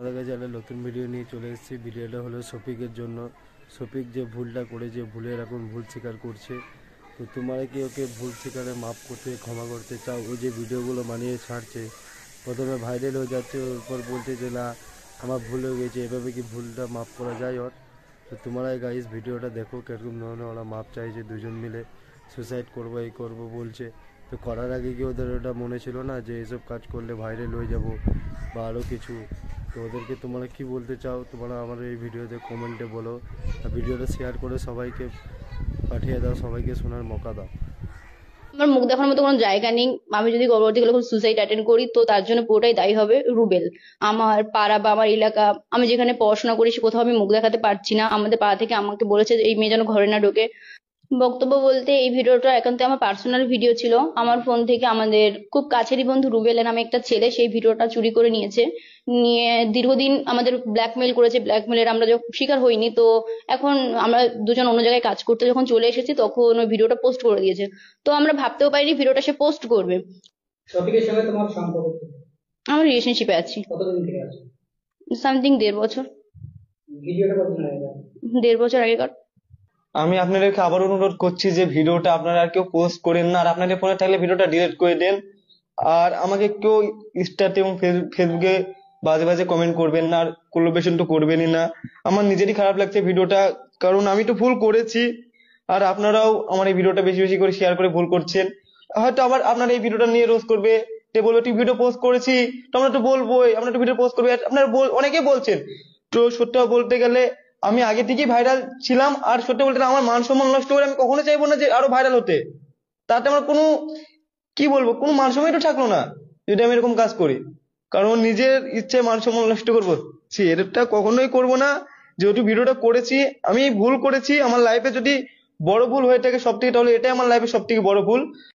আপনাদের কাছে একটা নতুন ভিডিও নিয়ে চলে এসেছি। ভিডিওটা হলো শফিকের জন্য। শফিক যে ভুলটা করেছে, ভুলের এখন ভুল স্বীকার করছে। তো তোমরা কি ওকে ভুল স্বীকারে মাফ করতে, ক্ষমা করতে চাও? ও যে ভিডিওগুলো বানিয়ে ছাড়ছে, প্রথমে ভাইরাল হয়ে যাচ্ছে, ওর পর বলছে যে না আমার ভুল হয়ে গেছে, এভাবে কি ভুলটা মাফ করা যায় ওর? তো তোমরা গাইস ভিডিওটা দেখো কিরকম ধরনের ওরা মাপ চাইছে, দুজন মিলে সুসাইড করবো এই করবো বলছে। তো করার আগে কি ওদের ওটা মনে ছিল না যে এসব কাজ করলে ভাইরাল হয়ে যাব বা আরও কিছু? তো ওদেরকে তোমরা কি বলতে চাও তোমরা আমার এই ভিডিওতে কমেন্টে বলো। আর ভিডিওটা শেয়ার করে সবাইকে পাঠিয়ে দাও, সবাইকে শোনার মৌকা দাও। আমার মুখ দেখানোর মতো কোনো জায়গা নেই। আমি যদি পরবর্তীকালে কোনো সুসাইড অ্যাটেন্ড করি তো তার জন্য পুরোটাই দায়ী হবে রুবেল। আমার পাড়া বা আমার এলাকা, আমি যেখানে পড়াশোনা করি সে কোথাও আমি মুখ দেখাতে পারছি না। আমাদের পাড়া থেকে আমাকে বলেছে যে এই মেয়ে যেন ঘরে না ঢোকে। বক্তব্য বলতে এই ভিডিওটা একান্ত আমার পার্সোনাল ভিডিও ছিল। আমার ফোন থেকে আমাদের খুব কাছেরই বন্ধু রুবেল নামে একটা ছেলে সেই ভিডিওটা চুরি করে নিয়েছে। নিয়ে দীর্ঘদিন আমাদের ব্ল্যাকমেল করেছে। ব্ল্যাকমেলের আমরা যখন শিকার হইনি, তো এখন আমরা দুজন অন্য জায়গায় কাজ করতে যখন চলে এসেছি তখন ওই ভিডিওটা পোস্ট করে দিয়েছে। তো আমরা ভাবতেও পারিনি ভিডিওটা সে পোস্ট করবে। শফিকের সঙ্গে তোমার সম্পর্ক কি? আমরা রিলেশনশিপে আছি কতদিন থেকে আছো? সামথিং 1.5 বছর। ভিডিওটা কতদিন আগে? 1.5 বছর আগেকার। আমি আপনাদেরকে আবার অনুরোধ করছি যে ভিডিওটা আপনারা আর কেউ পোস্ট করেন না, আর আপনাদের ফোনে থাকলে ভিডিওটা ডিলিট করে দেন। আর আমাকে কেউ ইনস্টাতে এবং ফেসবুকে বাজে বাজে কমেন্ট করবেন না, আর কোলাবোরেশন তো করবেনই না। আমার নিজেরই খারাপ লাগছে ভিডিওটা, কারণ আমি তো ভুল করেছি। আর আপনারাও আমার এই ভিডিওটা বেশি বেশি করে শেয়ার করে ভুল করছেন। হয়তো আবার আপনারা এই ভিডিওটা নিয়ে রোজ করবে, যে বলবে তুই ভিডিও পোস্ট করেছি, তো আমরা তো বলবোই আমরা তো ভিডিও পোস্ট করবো। আপনারা অনেকেই বলছেন। তো সত্যি বলতে গেলে আমি আগে থেকেই ভাইরাল ছিলাম, আর সত্যি বলতে গেলে আমার মান সম্মান নষ্ট করে আমি কখনো চাইবো না যে আরো ভাইরাল হতে। তাতে আমার কোনো কি বলবো, কোনো মান সম্মানই তো থাকলো না যদি আমি এরকম কাজ করি। কারণ নিজের ইচ্ছে মান সম্মান নষ্ট করবো, এটা কখনোই করবো না। যেহেতু ভিডিওটা করেছি, আমি ভুল করেছি, আমার লাইফে যদি বড় ভুল হয়ে থাকে সব থেকে, তাহলে এটাই আমার লাইফে সব থেকে বড় ভুল।